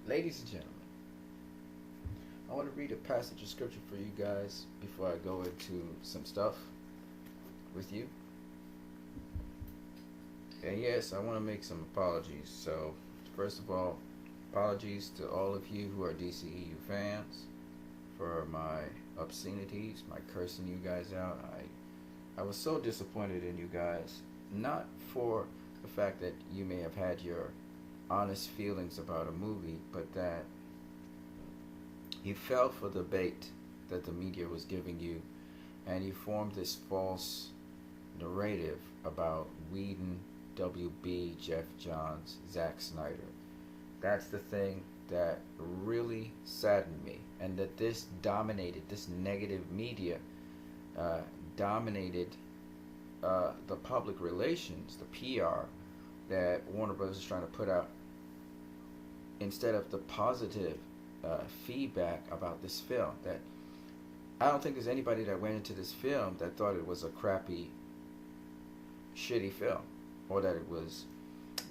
Ladies and gentlemen, I want to read a passage of scripture for you guys before I go into some stuff with you. And yes, I want to make some apologies. So, first of all, apologies to all of you who are DCEU fans for my obscenities, my cursing you guys out. I was so disappointed in you guys, not for the fact that you may have had your honest feelings about a movie, but that you fell for the bait that the media was giving you, and you formed this false narrative about Whedon, WB, Jeff Johns, Zack Snyder. That's the thing that really saddened me, and that this negative media dominated the public relations, the PR that Warner Bros. Is trying to put out, instead of the positive feedback about this film. That I don't think there's anybody that went into this film that thought it was a crappy, shitty film, or that it was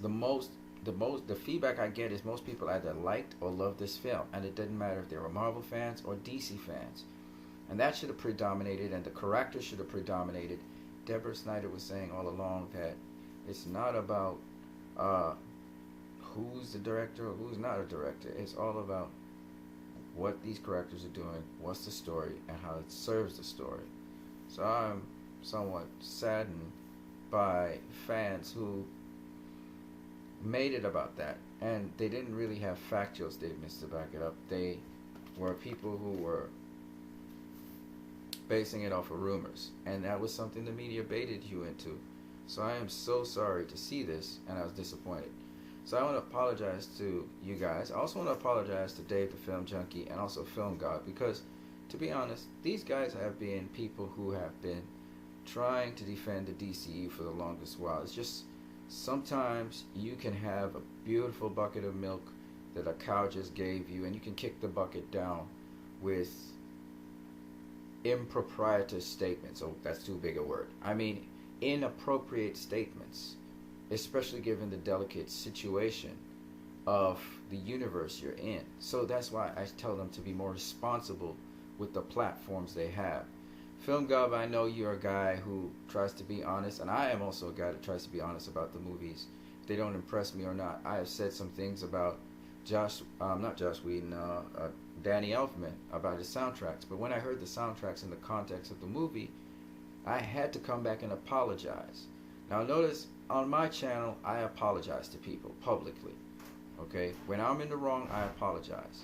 the feedback I get is most people either liked or loved this film, and it didn't matter if they were Marvel fans or DC fans, and that should have predominated, and the character should have predominated. Deborah Snyder was saying all along that it's not about who's the director or who's not a director. It's all about what these characters are doing, what's the story, and how it serves the story. So I'm somewhat saddened by fans who made it about that, and they didn't really have factual statements to back it up. They were people who were basing it off of rumors, and that was something the media baited you into. So I am so sorry to see this, and I was disappointed. So I want to apologize to you guys. I also want to apologize to DaveTheFilmJunkie and also Film Gob, because, to be honest, these guys have been people who have been trying to defend the DCU for the longest while. It's just sometimes you can have a beautiful bucket of milk that a cow just gave you, and you can kick the bucket down with improprietous statements. Oh, that's too big a word. I mean, inappropriate statements, especially given the delicate situation of the universe you're in. So that's why I tell them to be more responsible with the platforms they have. Film Gob, I know you're a guy who tries to be honest, and I am also a guy that tries to be honest about the movies, if they don't impress me or not. I have said some things about Danny Elfman, about his soundtracks, but when I heard the soundtracks in the context of the movie, I had to come back and apologize. Now notice, on my channel, I apologize to people publicly. Okay? When I'm in the wrong, I apologize.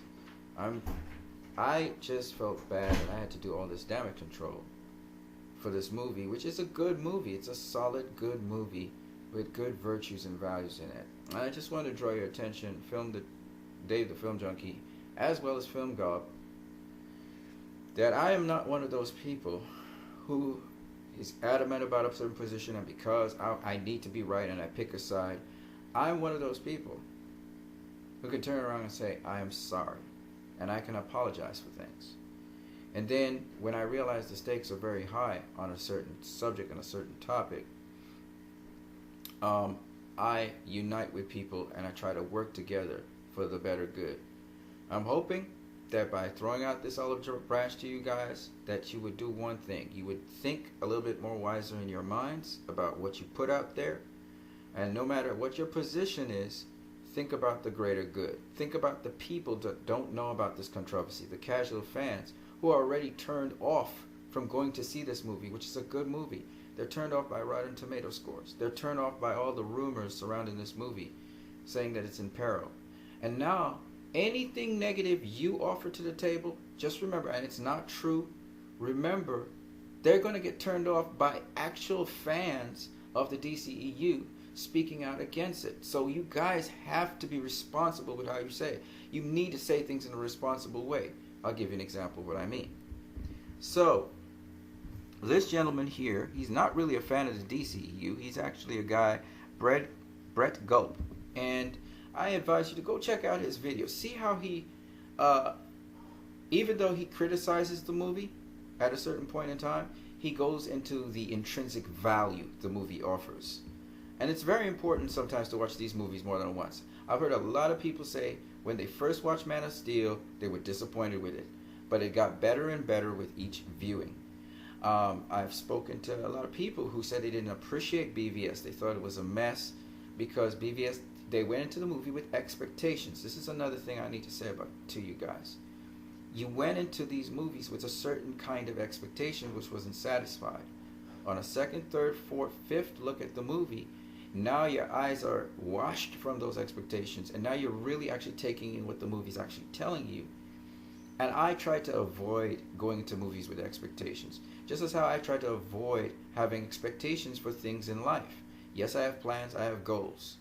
I just felt bad that I had to do all this damage control for this movie, which is a good movie. It's a solid, good movie with good virtues and values in it. And I just want to draw your attention, Dave the Film Junkie, as well as Film Gob, that I am not one of those people who is adamant about a certain position, and because I need to be right and I pick a side. I'm one of those people who can turn around and say, I am sorry, and I can apologize for things. And then when I realize the stakes are very high on a certain subject and a certain topic, I unite with people and I try to work together for the better good. I'm hoping that by throwing out this olive branch to you guys, that you would do one thing. You would think a little bit more wiser in your minds about what you put out there, and no matter what your position is, think about the greater good. Think about the people that don't know about this controversy, the casual fans who are already turned off from going to see this movie, which is a good movie. They're turned off by Rotten Tomato scores. They're turned off by all the rumors surrounding this movie, saying that it's in peril. And now, anything negative you offer to the table, just remember, and it's not true, remember, they're going to get turned off by actual fans of the DCEU speaking out against it. So you guys have to be responsible with how you say it. You need to say things in a responsible way. I'll give you an example of what I mean. So, this gentleman here, he's not really a fan of the DCEU. He's actually a guy, Brett Gulp. And I advise you to go check out his video. See how he, even though he criticizes the movie at a certain point in time, he goes into the intrinsic value the movie offers. And it's very important sometimes to watch these movies more than once. I've heard a lot of people say, when they first watched Man of Steel, they were disappointed with it. But it got better and better with each viewing. I've spoken to a lot of people who said they didn't appreciate BVS. They thought it was a mess because BVS, they went into the movie with expectations. This is another thing I need to say about to you guys. You went into these movies with a certain kind of expectation which wasn't satisfied. On a second, third, fourth, fifth look at the movie, now your eyes are washed from those expectations, and now you're really actually taking in what the movie's actually telling you. And I try to avoid going into movies with expectations, just as how I try to avoid having expectations for things in life. Yes, I have plans, I have goals,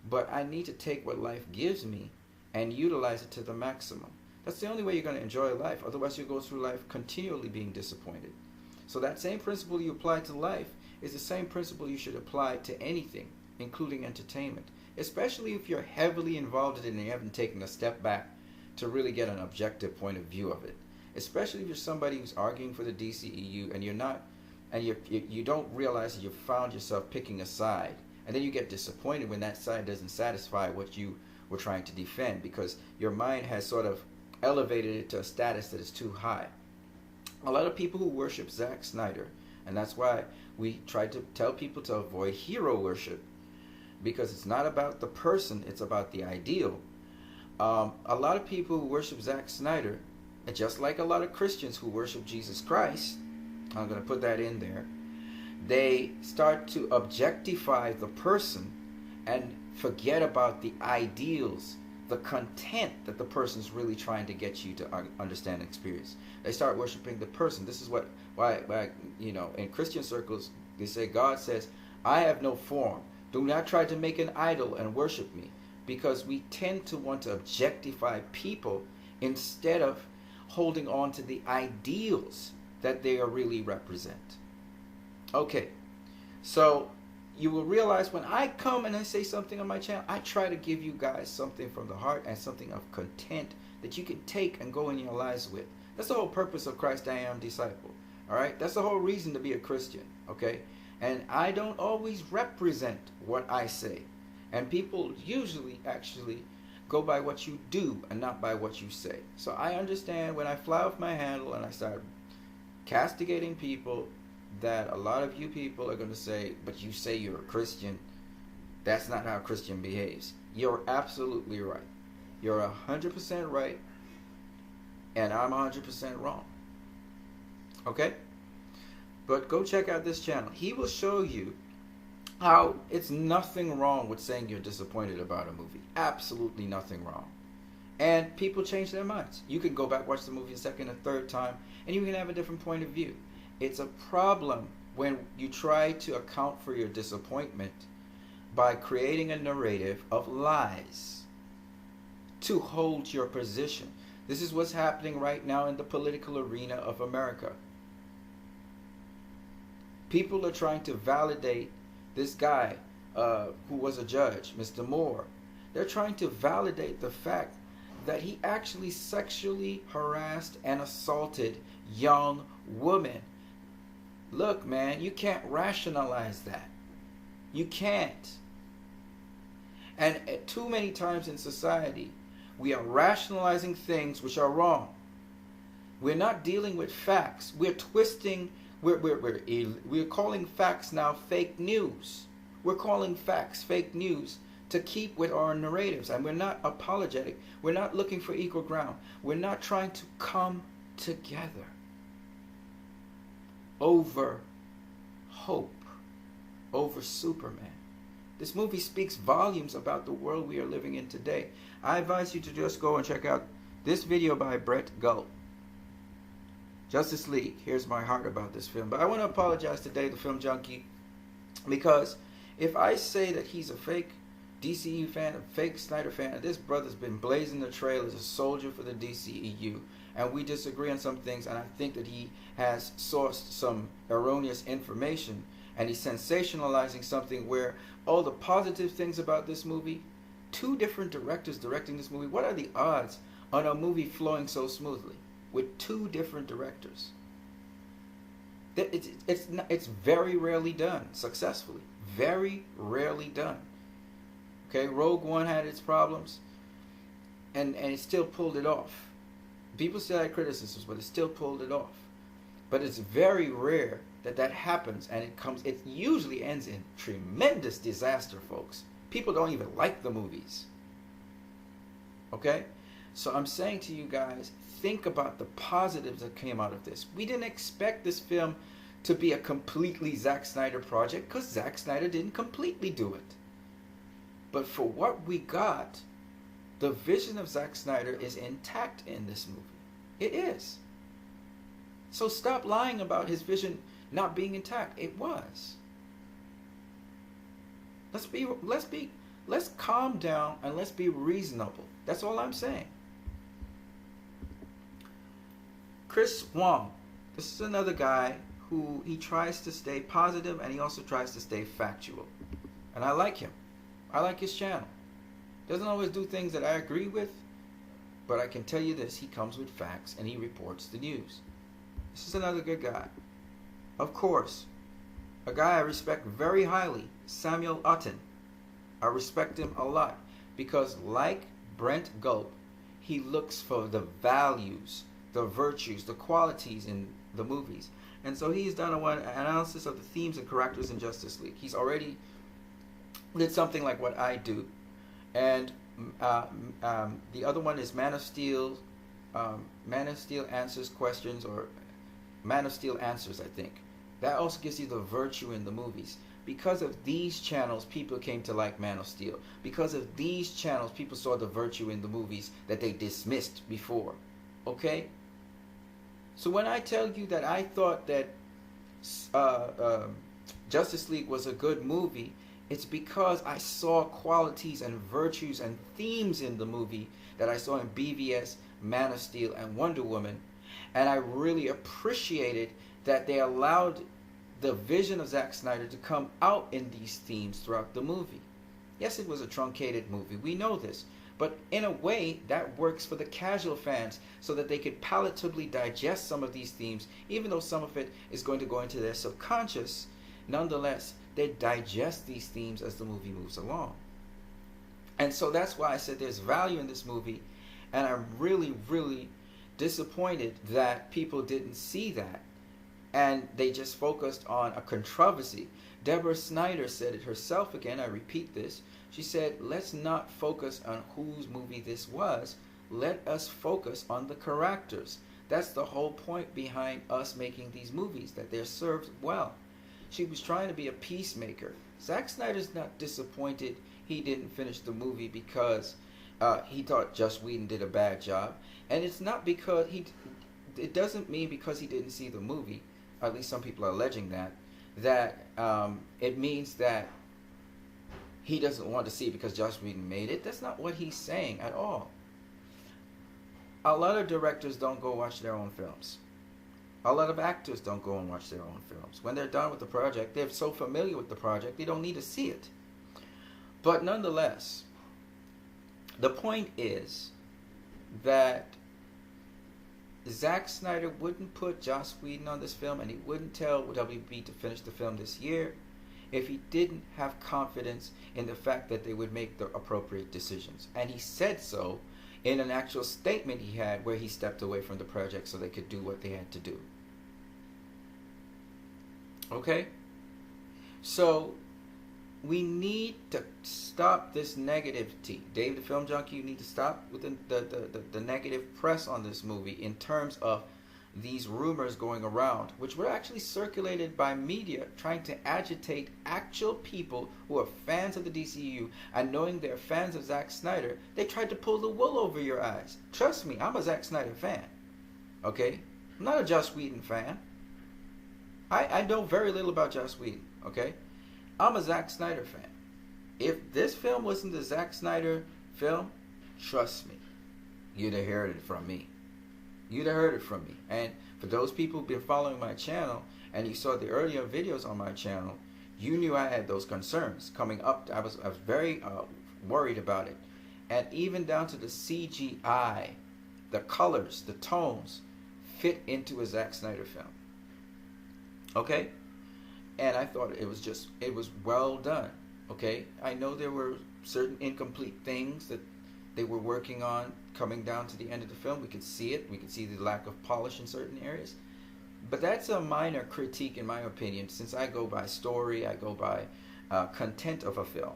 but I need to take what life gives me and utilize it to the maximum. That's the only way you're going to enjoy life. Otherwise, you go through life continually being disappointed. So that same principle you apply to life is the same principle you should apply to anything, including entertainment. Especially if you're heavily involved in it and you haven't taken a step back to really get an objective point of view of it. Especially if you're somebody who's arguing for the DCEU and you're not, and you don't realize that you've found yourself picking a side, and then you get disappointed when that side doesn't satisfy what you were trying to defend because your mind has sort of elevated it to a status that is too high. A lot of people who worship Zack Snyder, and that's why we try to tell people to avoid hero worship, because it's not about the person, it's about the ideal. A lot of people who worship Zack Snyder, and just like a lot of Christians who worship Jesus Christ, I'm going to put that in there, they start to objectify the person and forget about the ideals, the content that the person's really trying to get you to understand and experience. They start worshiping the person. This is why in Christian circles, they say, God says, I have no form. Do not try to make an idol and worship me. Because we tend to want to objectify people instead of holding on to the ideals that they really represent. Okay, so you will realize when I come and I say something on my channel, I try to give you guys something from the heart and something of content that you can take and go in your lives with. That's the whole purpose of Christ I Am Disciple. All right, that's the whole reason to be a Christian. Okay, and I don't always represent what I say. And people usually actually go by what you do and not by what you say. So I understand when I fly off my handle and I start castigating people that a lot of you people are going to say, but you say you're a Christian. That's not how a Christian behaves. You're absolutely right. You're 100% right. And I'm 100% wrong. Okay? But go check out this channel. He will show you how it's nothing wrong with saying you're disappointed about a movie. Absolutely nothing wrong. And people change their minds. You can go back, watch the movie a second and third time, and you can have a different point of view. It's a problem when you try to account for your disappointment by creating a narrative of lies to hold your position. This is what's happening right now in the political arena of America. People are trying to validate this guy who was a judge, Mr. Moore. They're trying to validate the fact that he actually sexually harassed and assaulted young women. Look, man, you can't rationalize that. You can't. And too many times in society, we are rationalizing things which are wrong. We're not dealing with facts. We're twisting. We're calling facts now fake news. We're calling facts fake news to keep with our narratives. And we're not apologetic. We're not looking for equal ground. We're not trying to come together over hope, over Superman. This movie speaks volumes about the world we are living in today. I advise you to just go and check out this video by Brett Gulp. Justice League. Here's my heart about this film. But I want to apologize to Dave the Film Junkie, because if I say that he's a fake DCEU fan, a fake Snyder fan, this brother's been blazing the trail as a soldier for the DCEU, and we disagree on some things, and I think that he has sourced some erroneous information, and he's sensationalizing something where all the positive things about this movie, two different directors directing this movie. What are the odds on a movie flowing so smoothly with two different directors? It's very rarely done successfully. Very rarely done. Okay, Rogue One had its problems. and it still pulled it off. People still had criticisms, but it still pulled it off. But it's very rare that that happens, and it usually ends in tremendous disaster, folks. People don't even like the movies. Okay? So I'm saying to you guys, think about the positives that came out of this. We didn't expect this film to be a completely Zack Snyder project because Zack Snyder didn't completely do it. But for what we got, the vision of Zack Snyder is intact in this movie. It is. So stop lying about his vision not being intact. It was. Let's calm down and let's be reasonable. That's all I'm saying. Chris Wong. This is another guy who he tries to stay positive and he also tries to stay factual. And I like him. I like his channel. Doesn't always do things that I agree with, but I can tell you this, he comes with facts and he reports the news. This is another good guy. Of course, a guy I respect very highly, Samuel Utton. I respect him a lot because like Brent Gulp, he looks for the values, the virtues, the qualities in the movies. And so he's done an analysis of the themes and characters in Justice League. He's already did something like what I do. And the other one is Man of Steel Answers Questions, or Man of Steel Answers, I think. That also gives you the virtue in the movies. Because of these channels, people came to like Man of Steel. Because of these channels, people saw the virtue in the movies that they dismissed before. Okay? So when I tell you that I thought that Justice League was a good movie, it's because I saw qualities and virtues and themes in the movie that I saw in BVS, Man of Steel, and Wonder Woman. And I really appreciated that they allowed the vision of Zack Snyder to come out in these themes throughout the movie. Yes, it was a truncated movie. We know this. But in a way, that works for the casual fans so that they could palatably digest some of these themes, even though some of it is going to go into their subconscious. Nonetheless, they digest these themes as the movie moves along. And so that's why I said there's value in this movie, and I'm really, really disappointed that people didn't see that, and they just focused on a controversy. Deborah Snyder said it herself again, I repeat this. She said, let's not focus on whose movie this was. Let us focus on the characters. That's the whole point behind us making these movies, that they're served well. She was trying to be a peacemaker. Zack Snyder's not disappointed he didn't finish the movie because he thought Joss Whedon did a bad job. And it's not because it doesn't mean because he didn't see the movie, at least some people are alleging that it means that he doesn't want to see it because Joss Whedon made it. That's not what he's saying at all. A lot of directors don't go watch their own films. A lot of actors don't go and watch their own films. When they're done with the project, they're so familiar with the project, they don't need to see it. But nonetheless, the point is that Zack Snyder wouldn't put Joss Whedon on this film, and he wouldn't tell WB to finish the film this year if he didn't have confidence in the fact that they would make the appropriate decisions. And he said so in an actual statement he had where he stepped away from the project so they could do what they had to do. Okay? So we need to stop this negativity. Dave the Film Junkie, you need to stop with the negative press on this movie in terms of these rumors going around, which were actually circulated by media trying to agitate actual people who are fans of the DCU, and knowing they're fans of Zack Snyder, they tried to pull the wool over your eyes. Trust me, I'm a Zack Snyder fan. Okay? I'm not a Joss Whedon fan. I know very little about Joss Whedon. Okay? I'm a Zack Snyder fan. If this film wasn't the Zack Snyder film, trust me, you'd have heard it from me. You'd have heard it from me. And for those people who've been following my channel and you saw the earlier videos on my channel, you knew I had those concerns coming up. I was very worried about it. And even down to the CGI, the colors, the tones fit into a Zack Snyder film. Okay? And I thought it was well done. Okay? I know there were certain incomplete things they were working on coming down to the end of the film. We could see it. We could see the lack of polish in certain areas. But that's a minor critique in my opinion, since I go by story, I go by content of a film.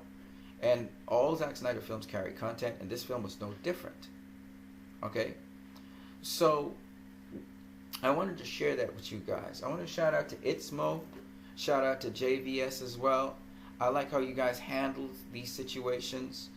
And all Zack Snyder films carry content, and this film was no different. Okay? So, I wanted to share that with you guys. I want to shout out to Itzmo, shout out to JVS as well. I like how you guys handled these situations.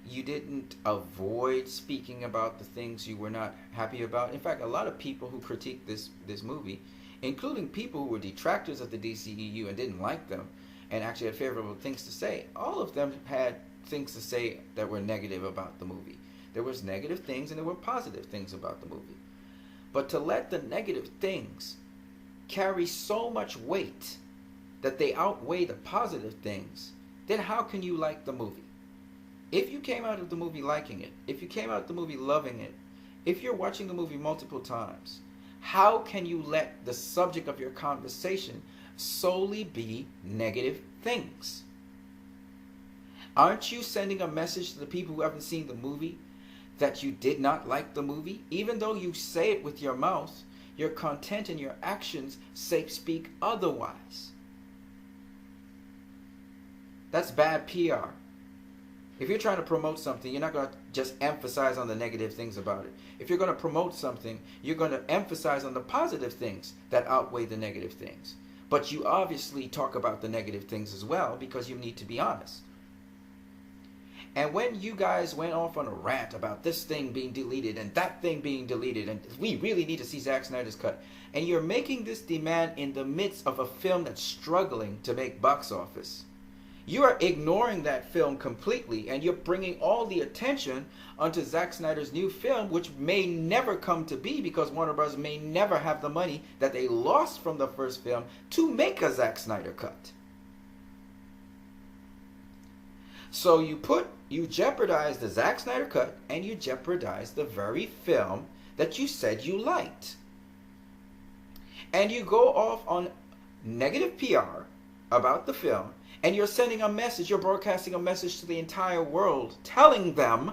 You didn't avoid speaking about the things you were not happy about. In fact, a lot of people who critiqued this movie, including people who were detractors of the DCEU and didn't like them, and actually had favorable things to say, all of them had things to say that were negative about the movie. There was negative things and there were positive things about the movie. But to let the negative things carry so much weight that they outweigh the positive things, then how can you like the movie? If you came out of the movie liking it, if you came out of the movie loving it, if you're watching the movie multiple times, how can you let the subject of your conversation solely be negative things? Aren't you sending a message to the people who haven't seen the movie that you did not like the movie? Even though you say it with your mouth, your content and your actions speak otherwise. That's bad PR. If you're trying to promote something, you're not going to just emphasize on the negative things about it. If you're going to promote something, you're going to emphasize on the positive things that outweigh the negative things. But you obviously talk about the negative things as well because you need to be honest. And when you guys went off on a rant about this thing being deleted and that thing being deleted and we really need to see Zack Snyder's cut, and you're making this demand in the midst of a film that's struggling to make box office, you are ignoring that film completely and you're bringing all the attention onto Zack Snyder's new film, which may never come to be because Warner Bros. May never have the money that they lost from the first film to make a Zack Snyder cut. So you jeopardize the Zack Snyder cut and you jeopardize the very film that you said you liked. And you go off on negative PR about the film, and you're sending a message, you're broadcasting a message to the entire world, telling them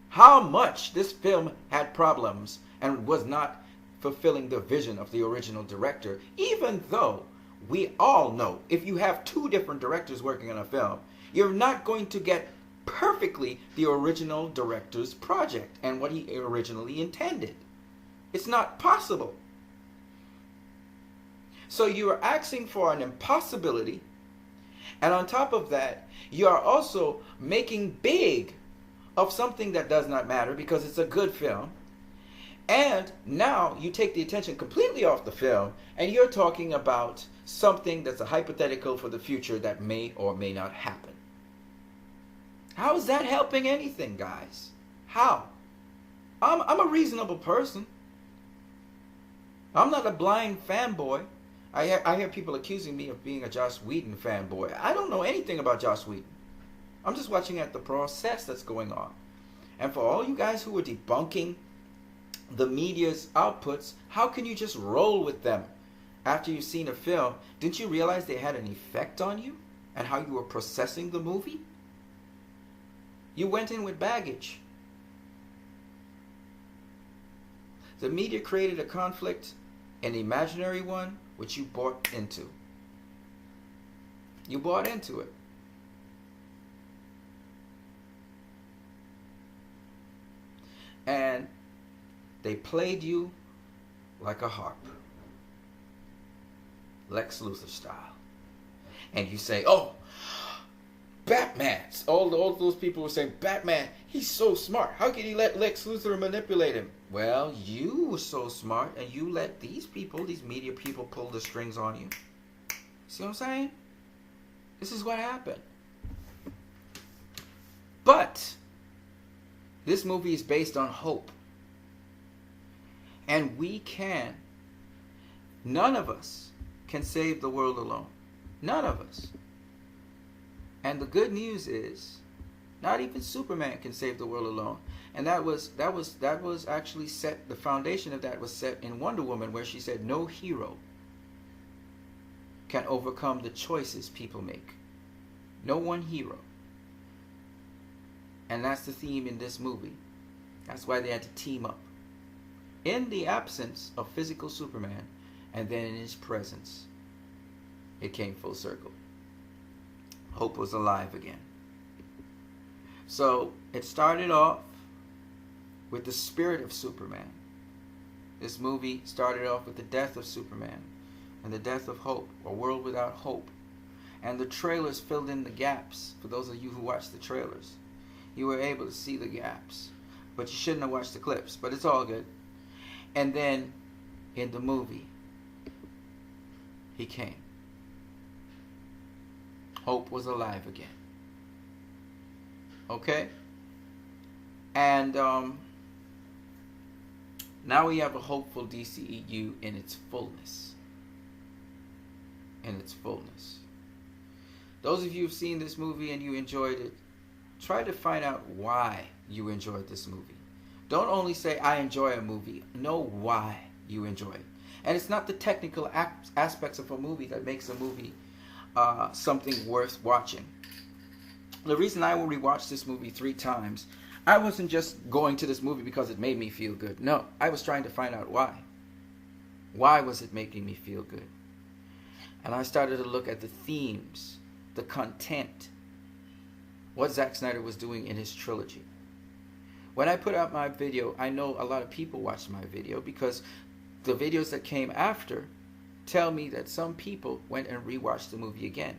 how much this film had problems and was not fulfilling the vision of the original director, even though we all know if you have two different directors working on a film, you're not going to get perfectly the original director's project and what he originally intended. It's not possible. So you are asking for an impossibility, and on top of that, you are also making big of something that does not matter because it's a good film. And now you take the attention completely off the film and you're talking about something that's a hypothetical for the future that may or may not happen. How is that helping anything, guys? How? I'm a reasonable person. I'm not a blind fanboy. I hear people accusing me of being a Joss Whedon fanboy. I don't know anything about Joss Whedon. I'm just watching at the process that's going on. And for all you guys who are debunking the media's outputs, how can you just roll with them after you've seen a film? Didn't you realize they had an effect on you and how you were processing the movie? You went in with baggage. The media created a conflict, an imaginary one, which you bought into. You bought into it. And they played you like a harp. Lex Luthor style. And you say, oh, Batman. All those people were saying, Batman, he's so smart. How can he let Lex Luthor manipulate him? Well, you were so smart and you let these people, these media people, pull the strings on you. See what I'm saying? This is what happened. But this movie is based on hope. And none of us can save the world alone. None of us. And the good news is, not even Superman can save the world alone. And that was actually set, the foundation of that was set in Wonder Woman, where she said no hero can overcome the choices people make. No one hero. And that's the theme in this movie. That's why they had to team up. In the absence of physical Superman, and then in his presence, it came full circle. Hope was alive again. So it started off with the spirit of Superman. This movie started off with the death of Superman and the death of hope, a world without hope. And the trailers filled in the gaps. For those of you who watched the trailers, you were able to see the gaps. But you shouldn't have watched the clips, but it's all good. And then in the movie, he came. Hope was alive again. Okay? And now we have a hopeful DCEU in its fullness. In its fullness. Those of you who've seen this movie and you enjoyed it, try to find out why you enjoyed this movie. Don't only say, I enjoy a movie. Know why you enjoy it. And it's not the technical aspects of a movie that makes a movie something worth watching. The reason I will rewatch this movie 3 times, I wasn't just going to this movie because it made me feel good. No, I was trying to find out why. Why was it making me feel good? And I started to look at the themes, the content, what Zack Snyder was doing in his trilogy. When I put out my video, I know a lot of people watched my video because the videos that came after tell me that some people went and rewatched the movie again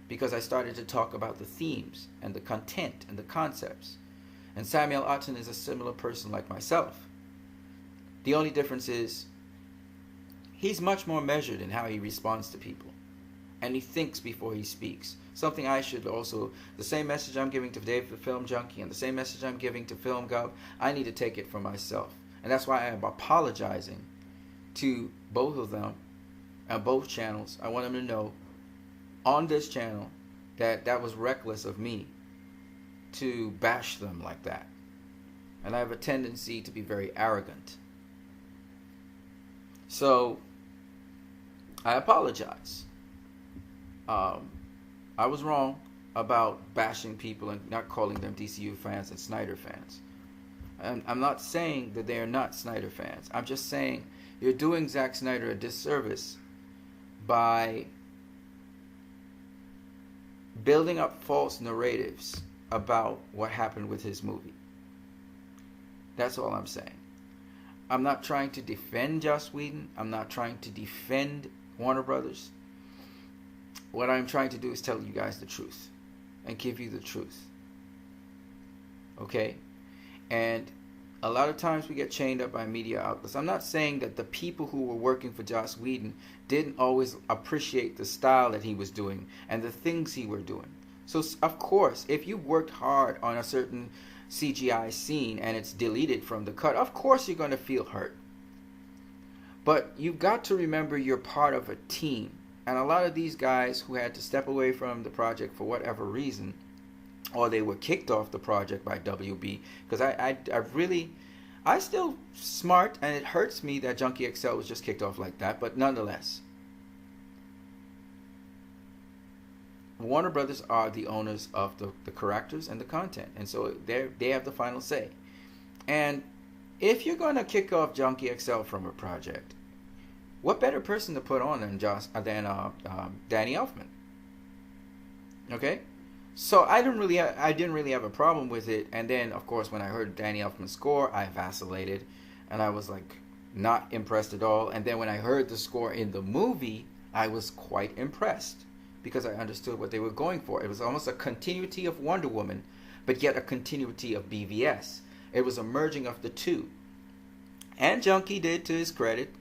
because I started to talk about the themes and the content and the concepts. And Samuel Otten is a similar person like myself. The only difference is he's much more measured in how he responds to people. And he thinks before he speaks. Something I should also, the same message I'm giving to DaveTheFilmJunkie and the same message I'm giving to Film Gob, I need to take it for myself. And that's why I am apologizing to both of them and both channels. I want them to know on this channel that that was reckless of me to bash them like that. And I have a tendency to be very arrogant. So, I apologize. I was wrong about bashing people and not calling them DCU fans and Snyder fans. And I'm not saying that they are not Snyder fans. I'm just saying you're doing Zack Snyder a disservice by building up false narratives about what happened with his movie. That's all I'm saying. I'm not trying to defend Joss Whedon. I'm not trying to defend Warner Brothers. What I'm trying to do is tell you guys the truth and give you the truth. Okay? And a lot of times we get chained up by media outlets. I'm not saying that the people who were working for Joss Whedon didn't always appreciate the style that he was doing and the things he were doing. So, of course, if you worked hard on a certain CGI scene and it's deleted from the cut, of course you're going to feel hurt. But you've got to remember you're part of a team. And a lot of these guys who had to step away from the project for whatever reason, or they were kicked off the project by WB, because I still smart, and it hurts me that Junkie XL was just kicked off like that, but nonetheless, Warner Brothers are the owners of the characters and the content, and so they have the final say. And if you're going to kick off Junkie XL from a project, what better person to put on than Danny Elfman? Okay, so I didn't really have a problem with it. And then, of course, when I heard Danny Elfman's score, I vacillated, and I was like not impressed at all. And then when I heard the score in the movie, I was quite impressed because I understood what they were going for. It was almost a continuity of Wonder Woman, but yet a continuity of BVS. It was a merging of the two. And Junkie did, to his credit,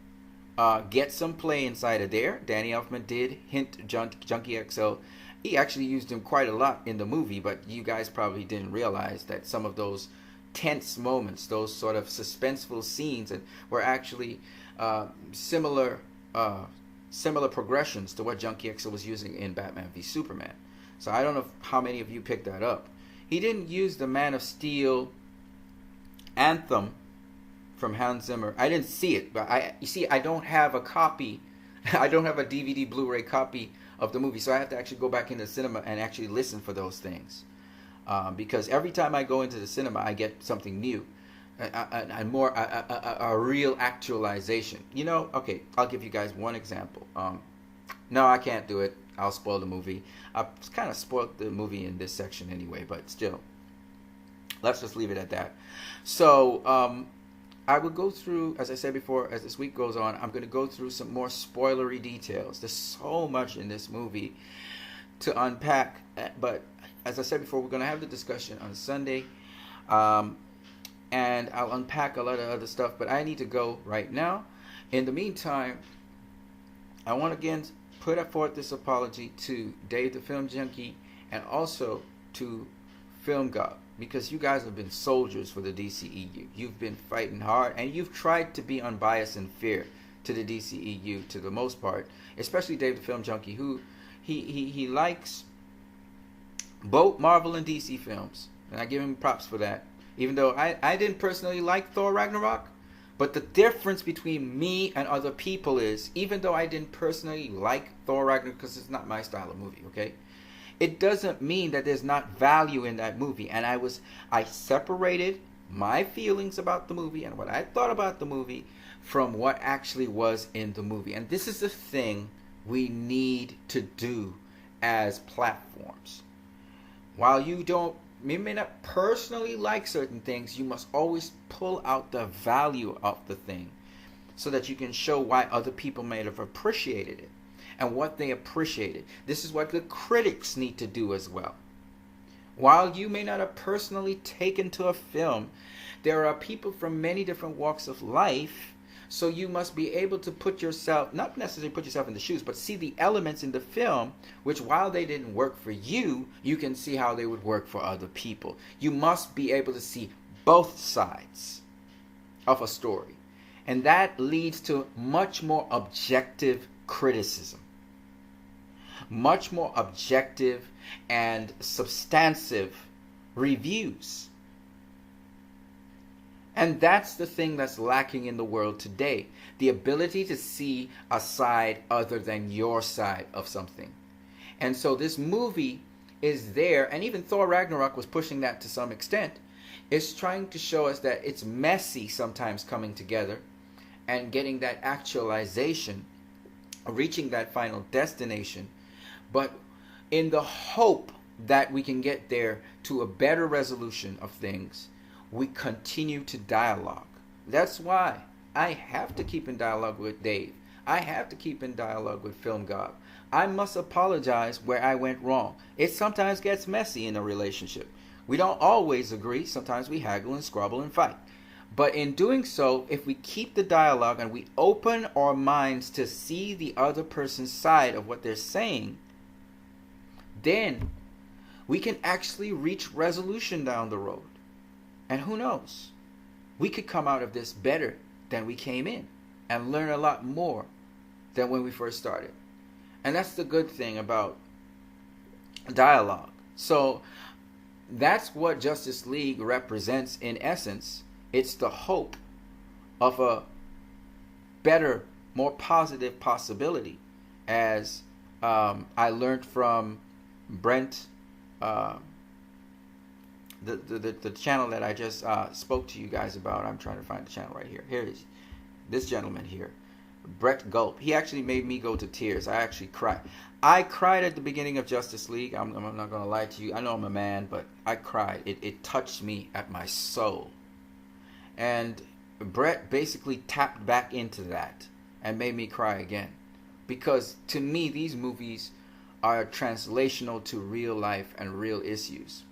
get some play inside of there. Danny Elfman did hint Junkie XL. He actually used him quite a lot in the movie, but you guys probably didn't realize that some of those tense moments, those sort of suspenseful scenes, were actually similar progressions to what Junkie XL was using in Batman v Superman. So I don't know how many of you picked that up. He didn't use the Man of Steel anthem from Hans Zimmer. I didn't see it, but I don't have a copy. I don't have a DVD Blu-ray copy of the movie, so I have to actually go back into the cinema and actually listen for those things. because every time I go into the cinema, I get something new, and more a real actualization. You know, okay, I'll give you guys one example. No, I can't do it. I'll spoil the movie. I kind of spoiled the movie in this section anyway, but still, let's just leave it at that. So I will go through, as I said before, as this week goes on, I'm going to go through some more spoilery details. There's so much in this movie to unpack, but as I said before, we're going to have the discussion on Sunday, and I'll unpack a lot of other stuff, but I need to go right now. In the meantime, I want to again put forth this apology to Dave the Film Junkie and also to Film Gob, because you guys have been soldiers for the DCEU. You've been fighting hard, and you've tried to be unbiased and fair to the DCEU to the most part, especially Dave the Film Junkie, who he likes both Marvel and DC films, and I give him props for that, even though I didn't personally like Thor Ragnarok. But the difference between me and other people is, even though I didn't personally like Thor Ragnarok, because it's not my style of movie, okay, it doesn't mean that there's not value in that movie. And I separated my feelings about the movie and what I thought about the movie from what actually was in the movie. And this is the thing we need to do as platforms. While you may not personally like certain things, you must always pull out the value of the thing so that you can show why other people may have appreciated it and what they appreciated. This is what the critics need to do as well. While you may not have personally taken to a film, there are people from many different walks of life, so you must be able to put yourself, not necessarily put yourself in the shoes, but see the elements in the film, which while they didn't work for you, you can see how they would work for other people. You must be able to see both sides of a story. And that leads to much more objective criticism. Much more objective and substantive reviews. And that's the thing that's lacking in the world today. The ability to see a side other than your side of something. And so this movie is there, and even Thor Ragnarok was pushing that to some extent. It's trying to show us that it's messy sometimes coming together and getting that actualization, reaching that final destination. But in the hope that we can get there to a better resolution of things, we continue to dialogue. That's why I have to keep in dialogue with Dave. I have to keep in dialogue with Film Gob. I must apologize where I went wrong. It sometimes gets messy in a relationship. We don't always agree. Sometimes we haggle and squabble and fight. But in doing so, if we keep the dialogue and we open our minds to see the other person's side of what they're saying, then we can actually reach resolution down the road. And who knows? We could come out of this better than we came in and learn a lot more than when we first started. And that's the good thing about dialogue. So that's what Justice League represents in essence. It's the hope of a better, more positive possibility. As I learned from Brent, the channel that I just spoke to you guys about. I'm trying to find the channel right here. Here it is. This gentleman here, Brett Gulp. He actually made me go to tears. I actually cried. I cried at the beginning of Justice League. I'm not going to lie to you. I know I'm a man, but I cried. It touched me at my soul. And Brett basically tapped back into that and made me cry again. Because to me, these movies are translational to real life and real issues.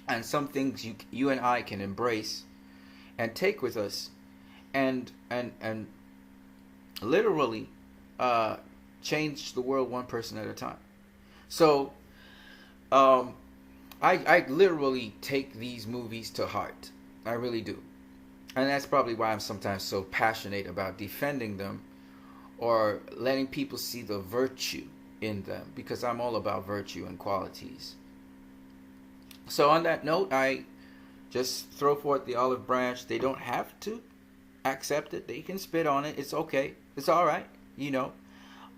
And some things you and I can embrace and take with us and literally change the world one person at a time. So I literally take these movies to heart. I really do. And that's probably why I'm sometimes so passionate about defending them or letting people see the virtue in them, because I'm all about virtue and qualities. So on that note, I just throw forth the olive branch. They don't have to accept it. They can spit on it. It's okay. It's all right. You know,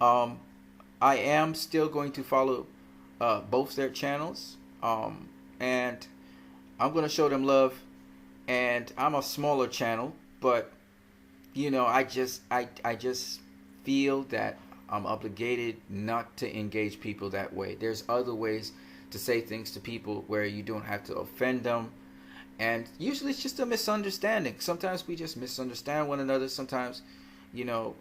I am still going to follow both their channels. and I'm going to show them love. And I'm a smaller channel, but you know, I just feel that I'm obligated not to engage people that way. There's other ways to say things to people where you don't have to offend them. And usually it's just a misunderstanding. Sometimes we just misunderstand one another. Sometimes, you know,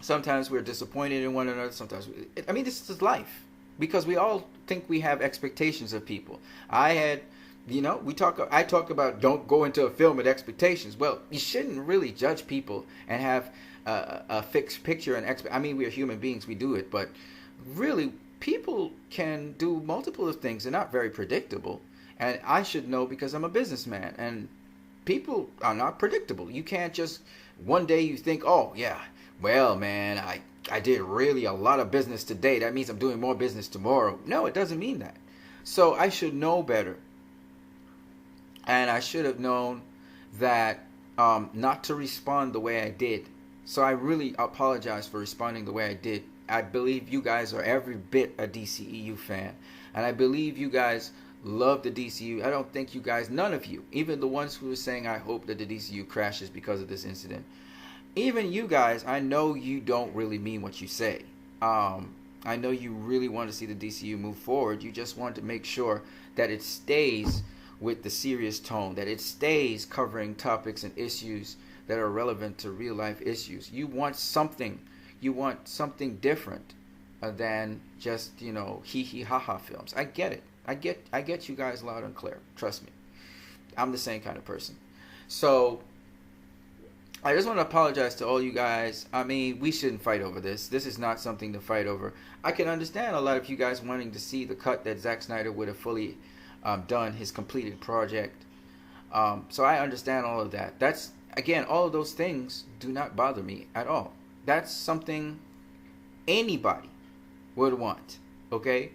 sometimes we're disappointed in one another. Sometimes, this is life. Because we all think we have expectations of people. I talk about don't go into a film with expectations. Well, you shouldn't really judge people and have a fixed picture and we're human beings, we do it, but really people can do multiple of things. They're not very predictable. And I should know because I'm a businessman, and people are not predictable. You can't just one day you think, oh yeah, well man, I did really a lot of business today. That means I'm doing more business tomorrow. No, it doesn't mean that. So I should know better. And I should have known that not to respond the way I did. So I really apologize for responding the way I did. I believe you guys are every bit a DCEU fan. And I believe you guys love the DCU. I don't think you guys, none of you, even the ones who are saying I hope that the DCU crashes because of this incident, even you guys, I know you don't really mean what you say. I know you really want to see the DCU move forward. You just want to make sure that it stays with the serious tone, that it stays covering topics and issues that are relevant to real life issues. You want something different than just, hee hee ha ha films. I get it. I get you guys loud and clear. Trust me. I'm the same kind of person. So I just want to apologize to all you guys. We shouldn't fight over this. This is not something to fight over. I can understand a lot of you guys wanting to see the cut that Zack Snyder would have fully done, his completed project. So I understand all of that. That's, again, all of those things do not bother me at all. That's something anybody would want, okay?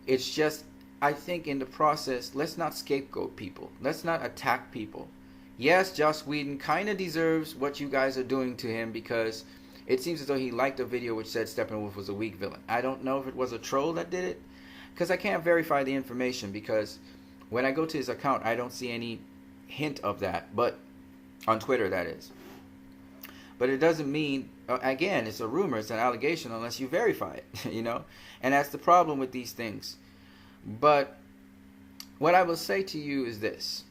It's just, I think in the process, let's not scapegoat people. Let's not attack people. Yes, Joss Whedon kind of deserves what you guys are doing to him, because it seems as though he liked a video which said Steppenwolf was a weak villain. I don't know if it was a troll that did it, because I can't verify the information, because when I go to his account, I don't see any hint of that, but on Twitter, that is. But it doesn't mean, again, it's a rumor, it's an allegation, unless you verify it, and that's the problem with these things. But what I will say to you is this: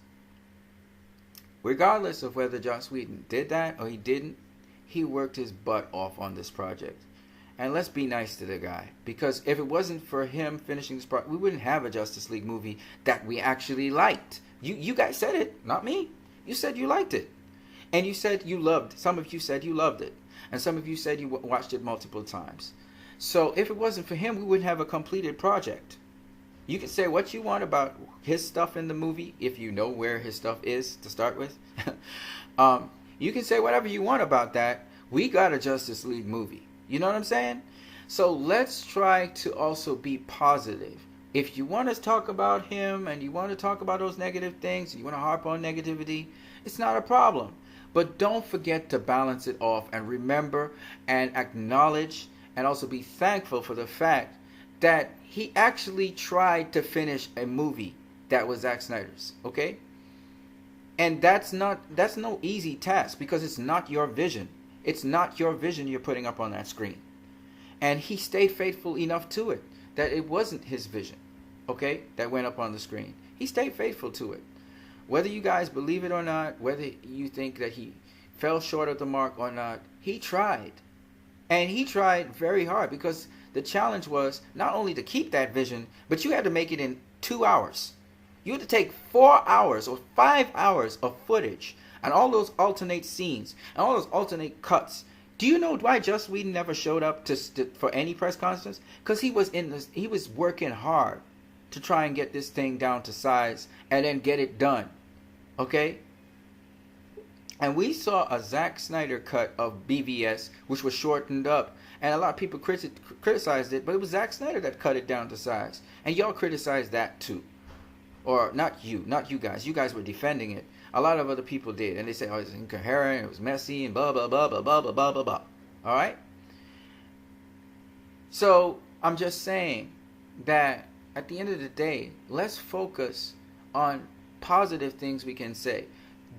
regardless of whether Joss Whedon did that or he didn't, he worked his butt off on this project. And let's be nice to the guy, because if it wasn't for him finishing this project, we wouldn't have a Justice League movie that we actually liked. You guys said it, not me. You said you liked it. And you said you loved, some of you said you loved it. And some of you said you watched it multiple times. So if it wasn't for him, we wouldn't have a completed project. You can say what you want about his stuff in the movie, if you know where his stuff is to start with. You can say whatever you want about that. We got a Justice League movie. You know what I'm saying? So let's try to also be positive. If you want to talk about him and you want to talk about those negative things, you want to harp on negativity, it's not a problem. But don't forget to balance it off and remember and acknowledge and also be thankful for the fact that he actually tried to finish a movie that was Zack Snyder's, okay? And that's no easy task, because it's not your vision. It's not your vision you're putting up on that screen. And he stayed faithful enough to it that it wasn't his vision, okay, that went up on the screen. He stayed faithful to it. Whether you guys believe it or not, whether you think that he fell short of the mark or not, he tried. And he tried very hard, because the challenge was not only to keep that vision, but you had to make it in 2 hours. You had to take 4 hours or 5 hours of footage and all those alternate scenes and all those alternate cuts. Do you know why Joss Whedon never showed up for any press conference? Because he was working hard to try and get this thing down to size and then get it done. Okay? And we saw a Zack Snyder cut of BVS, which was shortened up. And a lot of people criticized it, but it was Zack Snyder that cut it down to size. And y'all criticized that too. Or not you guys. You guys were defending it. A lot of other people did. And they said, oh, it was incoherent, it was messy, and blah, blah, blah, blah, blah, blah, blah, blah, blah. Alright? So, I'm just saying that at the end of the day, let's focus on positive things we can say.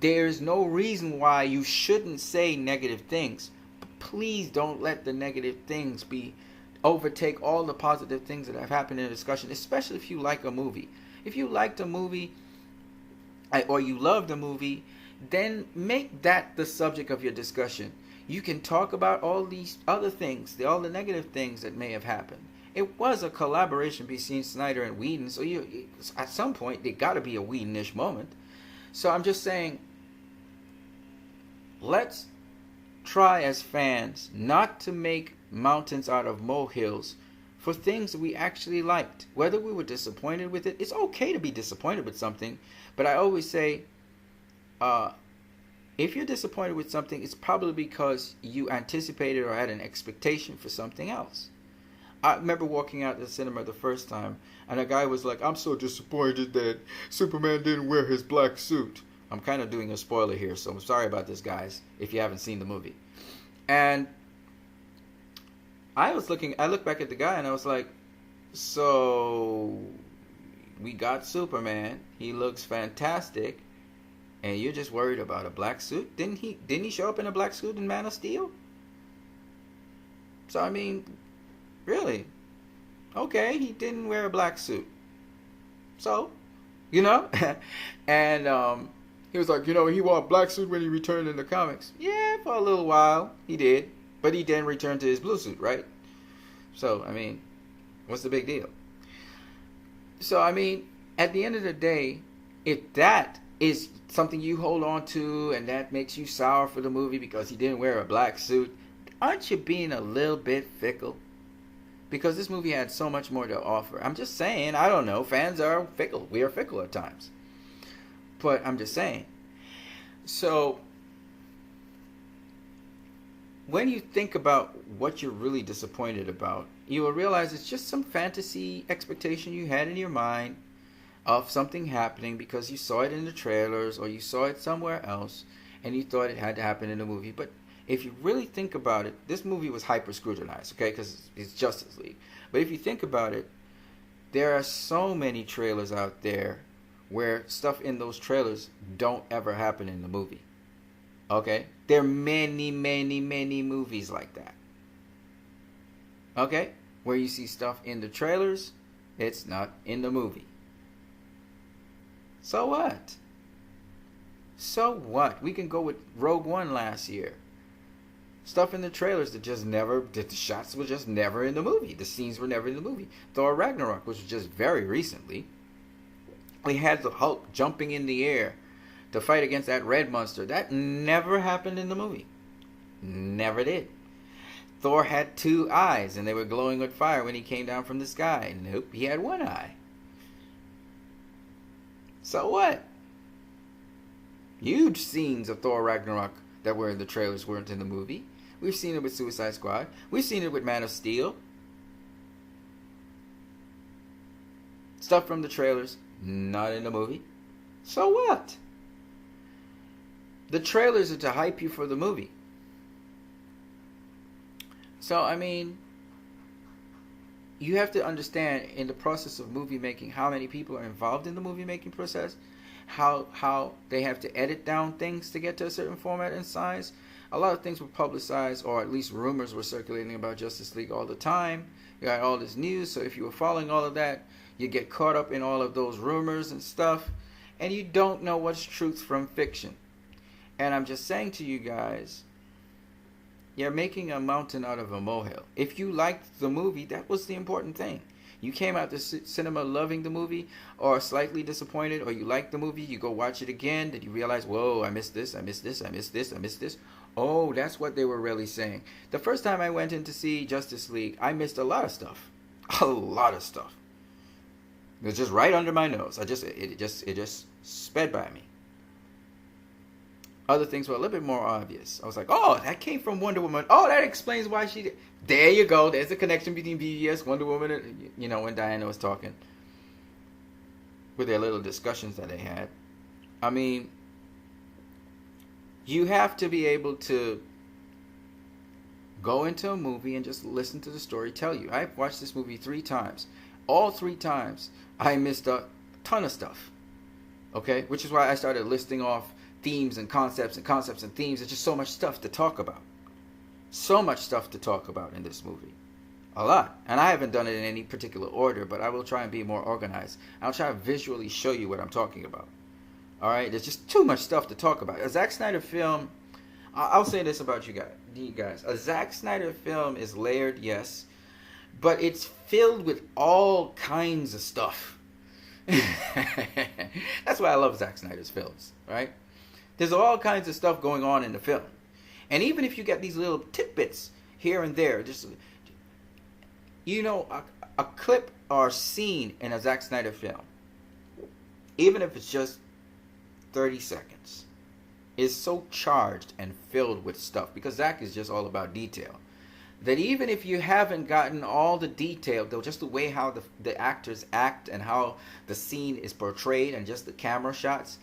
There's no reason why you shouldn't say negative things. But please don't let the negative things overtake all the positive things that have happened in a discussion, especially if you like a movie. If you liked a movie or you loved a movie, then make that the subject of your discussion. You can talk about all these other things, all the negative things that may have happened. It was a collaboration between Snyder and Whedon, so at some point there got to be a Whedon-ish moment. So I'm just saying, let's try as fans not to make mountains out of molehills for things that we actually liked. Whether we were disappointed with it, it's okay to be disappointed with something, but I always say, if you're disappointed with something, it's probably because you anticipated or had an expectation for something else. I remember walking out of the cinema the first time, and a guy was like, "I'm so disappointed that Superman didn't wear his black suit." I'm kind of doing a spoiler here, so I'm sorry about this, guys, if you haven't seen the movie. And I looked back at the guy, and I was like, "So we got Superman. He looks fantastic, and you're just worried about a black suit? Didn't he show up in a black suit in Man of Steel?" So I mean, really? Okay, he didn't wear a black suit. So, and he was like, he wore a black suit when he returned in the comics. Yeah, for a little while he did, but he then returned to his blue suit, right? So, I mean, what's the big deal? So, I mean, at the end of the day, if that is something you hold on to and that makes you sour for the movie because he didn't wear a black suit, aren't you being a little bit fickle? Because this movie had so much more to offer. I'm just saying, I don't know, fans are fickle. We are fickle at times. But I'm just saying. So, when you think about what you're really disappointed about, you will realize it's just some fantasy expectation you had in your mind of something happening because you saw it in the trailers or you saw it somewhere else and you thought it had to happen in the movie. But if you really think about it, this movie was hyper-scrutinized, okay, because it's Justice League. But if you think about it, there are so many trailers out there where stuff in those trailers don't ever happen in the movie. Okay? There are many, many, many movies like that. Okay? Where you see stuff in the trailers, it's not in the movie. So what? So what? We can go with Rogue One last year. Stuff in the trailers that the shots were just never in the movie. The scenes were never in the movie. Thor Ragnarok, which was just very recently. We had the Hulk jumping in the air to fight against that red monster. That never happened in the movie. Never did. Thor had 2 eyes and they were glowing with fire when he came down from the sky. Nope, he had 1 eye. So what? Huge scenes of Thor Ragnarok that were in the trailers weren't in the movie. We've seen it with Suicide Squad. We've seen it with Man of Steel. Stuff from the trailers, not in the movie. So what? The trailers are to hype you for the movie. So, I mean, you have to understand in the process of movie making how many people are involved in the movie making process, how they have to edit down things to get to a certain format and size. A lot of things were publicized, or at least rumors were circulating about Justice League all the time. You got all this news, so if you were following all of that, you get caught up in all of those rumors and stuff, and you don't know what's truth from fiction. And I'm just saying to you guys, you're making a mountain out of a molehill. If you liked the movie, that was the important thing. You came out the cinema loving the movie, or slightly disappointed, or you liked the movie, you go watch it again, did you realize, whoa, I missed this, I missed this, I missed this, I missed this. Oh, that's what they were really saying. The first time I went in to see Justice League, I missed a lot of stuff. A lot of stuff. It was just right under my nose. It just sped by me. Other things were a little bit more obvious. I was like, oh, that came from Wonder Woman. Oh, that explains why she did. There you go. There's a connection between BVS, Wonder Woman, and, when Diana was talking. With their little discussions that they had. I mean, you have to be able to go into a movie and just listen to the story tell you. I've watched this movie 3 times. All 3 times I missed a ton of stuff. Okay, which is why I started listing off themes and concepts and concepts and themes. There's just so much stuff to talk about. So much stuff to talk about in this movie. A lot. And I haven't done it in any particular order, but I will try and be more organized. I'll try to visually show you what I'm talking about. Alright, there's just too much stuff to talk about. A Zack Snyder film, I'll say this about you guys. A Zack Snyder film is layered, yes, but it's filled with all kinds of stuff. That's why I love Zack Snyder's films, right? There's all kinds of stuff going on in the film. And even if you get these little tidbits here and there, just, you know, a clip or scene in a Zack Snyder film, even if it's just 30 seconds, is so charged and filled with stuff, because Zack is just all about detail, that even if you haven't gotten all the detail, though, just the way how the actors act and how the scene is portrayed and just the camera shots,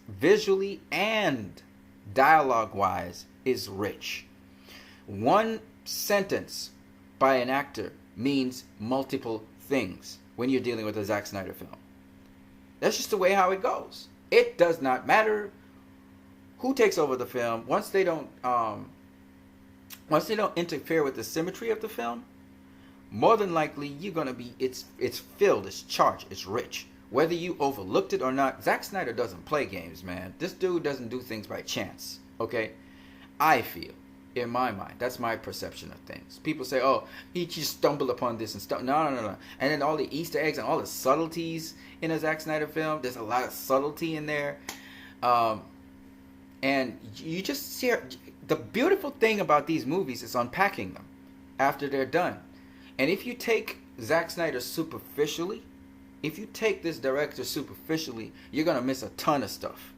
visually and dialogue-wise, is rich. One sentence by an actor means multiple things when you're dealing with a Zack Snyder film. That's just the way how it goes. It does not matter who takes over the film. Once they don't interfere with the symmetry of the film, more than likely you're gonna be, it's filled, it's charged, it's rich. Whether you overlooked it or not, Zack Snyder doesn't play games, man. This dude doesn't do things by chance. Okay, I feel, in my mind, that's my perception of things. People say, "Oh, he just stumbled upon this and stuff." No. And then all the Easter eggs and all the subtleties in a Zack Snyder film. There's a lot of subtlety in there, and you just see the beautiful thing about these movies is unpacking them after they're done. And if you take Zack Snyder superficially, if you take this director superficially, you're gonna miss a ton of stuff.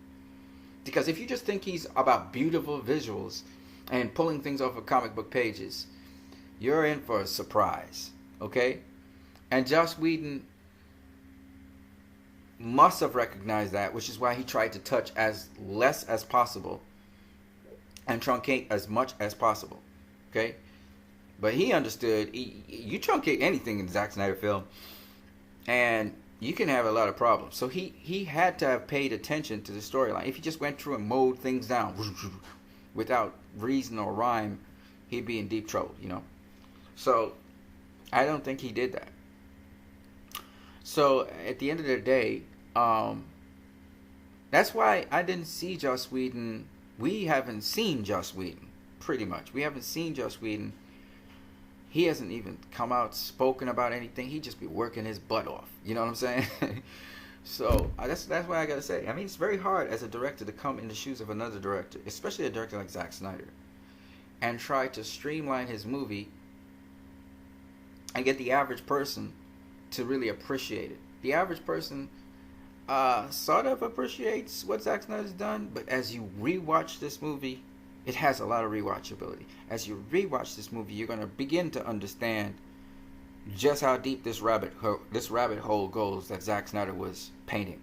Because if you just think he's about beautiful visuals and pulling things off of comic book pages, you're in for a surprise, okay? And Joss Whedon must have recognized that, which is why he tried to touch as less as possible and truncate as much as possible, okay? But he understood, you truncate anything in Zack Snyder film, and you can have a lot of problems. So he had to have paid attention to the storyline. If he just went through and mowed things down without reason or rhyme, he'd be in deep trouble, you know. So I don't think he did that. So at the end of the day, that's why I didn't see Joss Whedon. We haven't seen Joss Whedon, pretty much. We haven't seen Joss Whedon. He hasn't even come out, spoken about anything. He just be working his butt off. You know what I'm saying? So that's why I gotta say. I mean, it's very hard as a director to come in the shoes of another director, especially a director like Zack Snyder, and try to streamline his movie and get the average person to really appreciate it. The average person sort of appreciates what Zack Snyder's done, but as you rewatch this movie, it has a lot of rewatchability. As you rewatch this movie, you're going to begin to understand just how deep this rabbit hole goes that Zack Snyder was painting.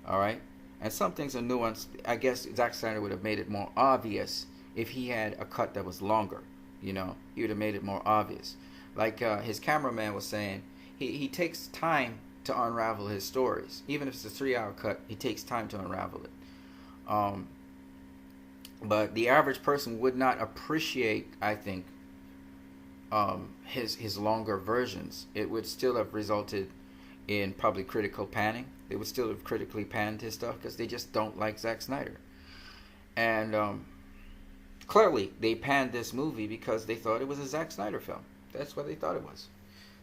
All right? And some things are nuanced. I guess Zack Snyder would have made it more obvious if he had a cut that was longer. You know, he would have made it more obvious. Like his cameraman was saying, he takes time to unravel his stories. Even if it's a 3-hour cut, he takes time to unravel it. But the average person would not appreciate, I think, his longer versions. It would still have resulted in probably critical panning. They would still have critically panned his stuff because they just don't like Zack Snyder. And clearly, they panned this movie because they thought it was a Zack Snyder film. That's what they thought it was.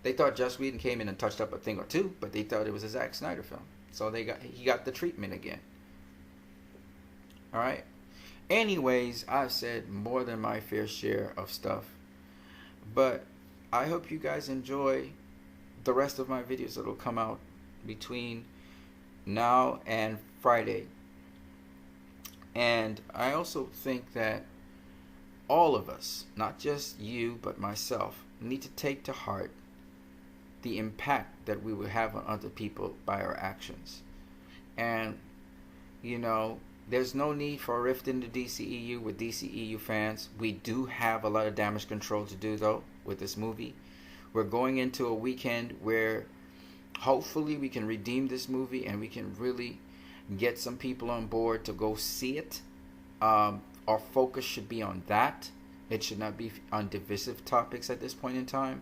They thought Joss Whedon came in and touched up a thing or two, but they thought it was a Zack Snyder film. So he got the treatment again. All right. Anyways, I've said more than my fair share of stuff, but I hope you guys enjoy the rest of my videos that will come out between now and Friday. And I also think that all of us, not just you but myself, need to take to heart the impact that we will have on other people by our actions. And you know, there's no need for a rift in the DCEU with DCEU fans. We do have a lot of damage control to do, though, with this movie. We're going into a weekend where hopefully we can redeem this movie and we can really get some people on board to go see it. Our focus should be on that. It should not be on divisive topics at this point in time.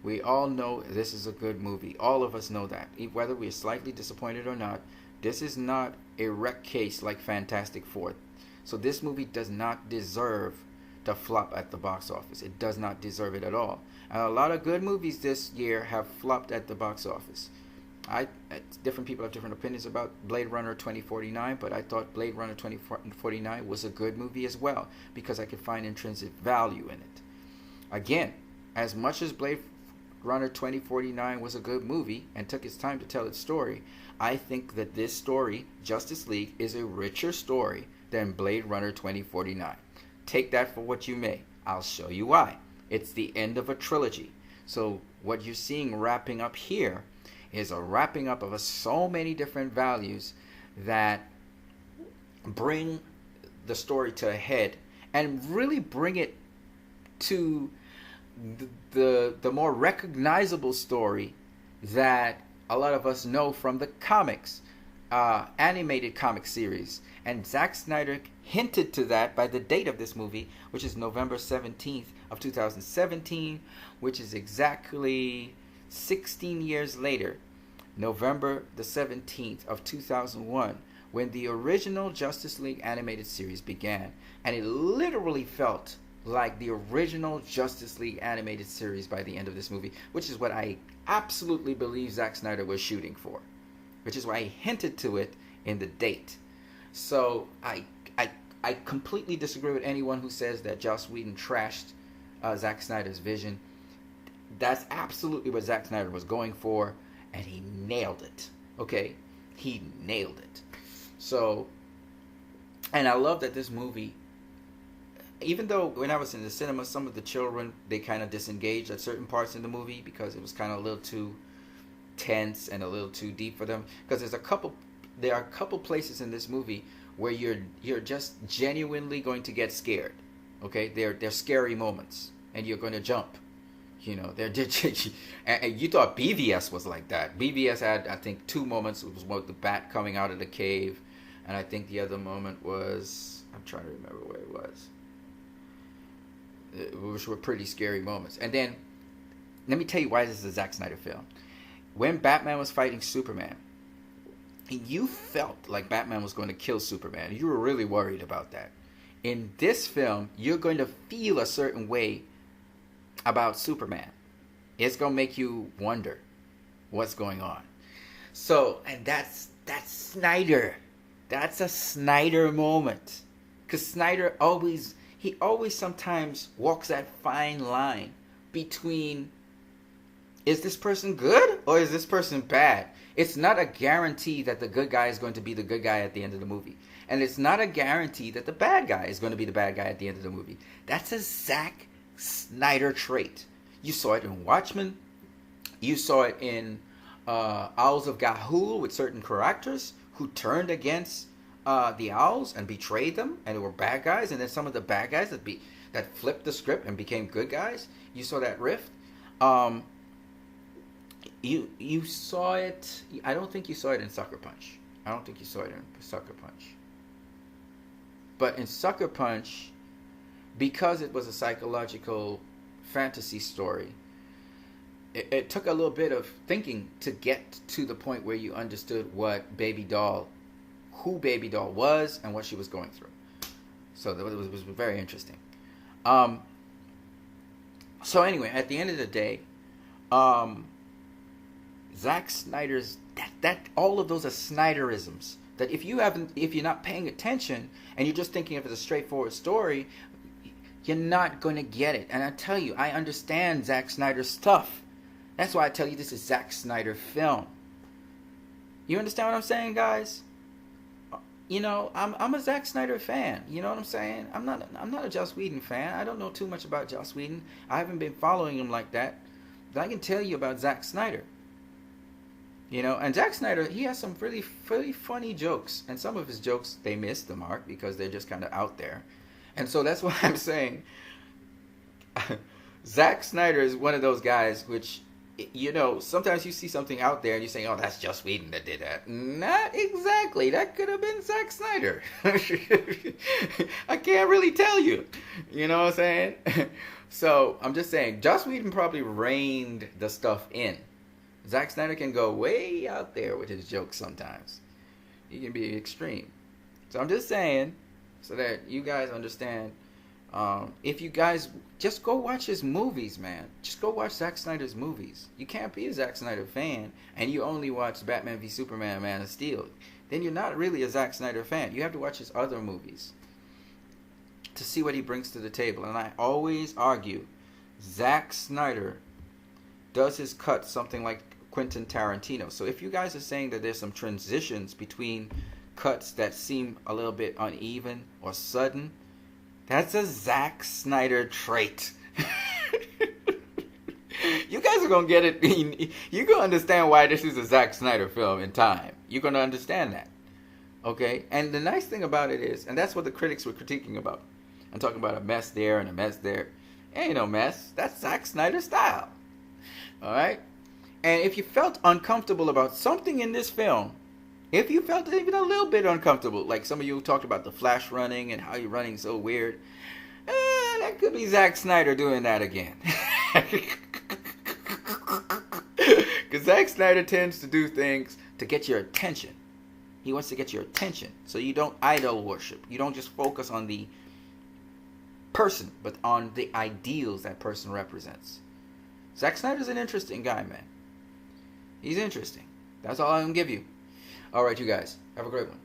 We all know this is a good movie. All of us know that. Whether we're slightly disappointed or not, this is not a wreck case like Fantastic Four. So this movie does not deserve to flop at the box office. It does not deserve it at all. And a lot of good movies this year have flopped at the box office. Different people have different opinions about Blade Runner 2049, but I thought Blade Runner 2049 was a good movie as well because I could find intrinsic value in it. Again, as much as Blade Runner 2049 was a good movie and took its time to tell its story, I think that this story, Justice League, is a richer story than Blade Runner 2049. Take that for what you may. I'll show you why. It's the end of a trilogy. So what you're seeing wrapping up here is a wrapping up of so many different values that bring the story to a head and really bring it to the more recognizable story that a lot of us know from the comics, animated comic series. And Zack Snyder hinted to that by the date of this movie, which is November 17th of 2017, which is exactly 16 years later, November the 17th of 2001, when the original Justice League animated series began. And it literally felt like the original Justice League animated series by the end of this movie, which is what I absolutely believe Zack Snyder was shooting for, which is why he hinted to it in the date. So I completely disagree with anyone who says that Joss Whedon trashed Zack Snyder's vision. That's absolutely what Zack Snyder was going for, and he nailed it. Okay? He nailed it. So, and I love that this movie, even though when I was in the cinema, some of the children, they kind of disengaged at certain parts in the movie because it was kind of a little too tense and a little too deep for them. Because there are a couple places in this movie where you're just genuinely going to get scared. Okay? They're scary moments, and you're going to jump. You know, and you thought BVS was like that. BVS had, I think, 2 moments. It was one with the bat coming out of the cave, and I think the other moment was, I'm trying to remember where it was, which were pretty scary moments. And then, let me tell you why this is a Zack Snyder film. When Batman was fighting Superman, you felt like Batman was going to kill Superman. You were really worried about that. In this film, you're going to feel a certain way about Superman. It's going to make you wonder what's going on. So, and that's Snyder. That's a Snyder moment. Because Snyder always sometimes walks that fine line between, is this person good or is this person bad? It's not a guarantee that the good guy is going to be the good guy at the end of the movie. And it's not a guarantee that the bad guy is going to be the bad guy at the end of the movie. That's a Zack Snyder trait. You saw it in Watchmen. You saw it in Owls of Ga'Hoole with certain characters who turned against the Owls and betrayed them, and they were bad guys. And then some of the bad guys that flipped the script and became good guys. You saw that rift. You saw it. I don't think you saw it in Sucker Punch. But in Sucker Punch, because it was a psychological fantasy story, it took a little bit of thinking to get to the point where you understood who Baby Doll was and what she was going through. So it was very interesting. So anyway, at the end of the day, Zack Snyder's that all of those are Snyderisms. That if you're not paying attention and you're just thinking of it as a straightforward story, you're not going to get it. And I tell you, I understand Zack Snyder's stuff. That's why I tell you this is Zack Snyder film. You understand what I'm saying, guys? You know, I'm a Zack Snyder fan. You know what I'm saying? I'm not a Joss Whedon fan. I don't know too much about Joss Whedon. I haven't been following him like that. But I can tell you about Zack Snyder. You know, and Zack Snyder, he has some really, really funny jokes. And some of his jokes, they miss the mark because they're just kind of out there. And so that's why I'm saying Zack Snyder is one of those guys which, you know, sometimes you see something out there and you say, oh, that's Joss Whedon that did that. Not exactly. That could have been Zack Snyder. I can't really tell you. You know what I'm saying? So I'm just saying, Joss Whedon probably reined the stuff in. Zack Snyder can go way out there with his jokes sometimes. He can be extreme. So I'm just saying, so that you guys understand, if you guys just go watch his movies, man. Just go watch Zack Snyder's movies. You can't be a Zack Snyder fan and you only watch Batman v Superman, Man of Steel. Then you're not really a Zack Snyder fan. You have to watch his other movies to see what he brings to the table. And I always argue, Zack Snyder does his cut something like Quentin Tarantino. So if you guys are saying that there's some transitions between cuts that seem a little bit uneven or sudden, that's a Zack Snyder trait. You guys are going to get it. You're going to understand why this is a Zack Snyder film in time. You're going to understand that. Okay? And the nice thing about it is, and that's what the critics were critiquing about. I'm talking about a mess there and a mess there. Ain't no mess. That's Zack Snyder style. Alright? And if you felt uncomfortable about something in this film, if you felt even a little bit uncomfortable, like some of you talked about the Flash running and how you're running so weird, that could be Zack Snyder doing that again. Because Zack Snyder tends to do things to get your attention. He wants to get your attention. So you don't idol worship. You don't just focus on the person, but on the ideals that person represents. Zack Snyder's an interesting guy, man. He's interesting. That's all I'm going to give you. All right, you guys. Have a great one.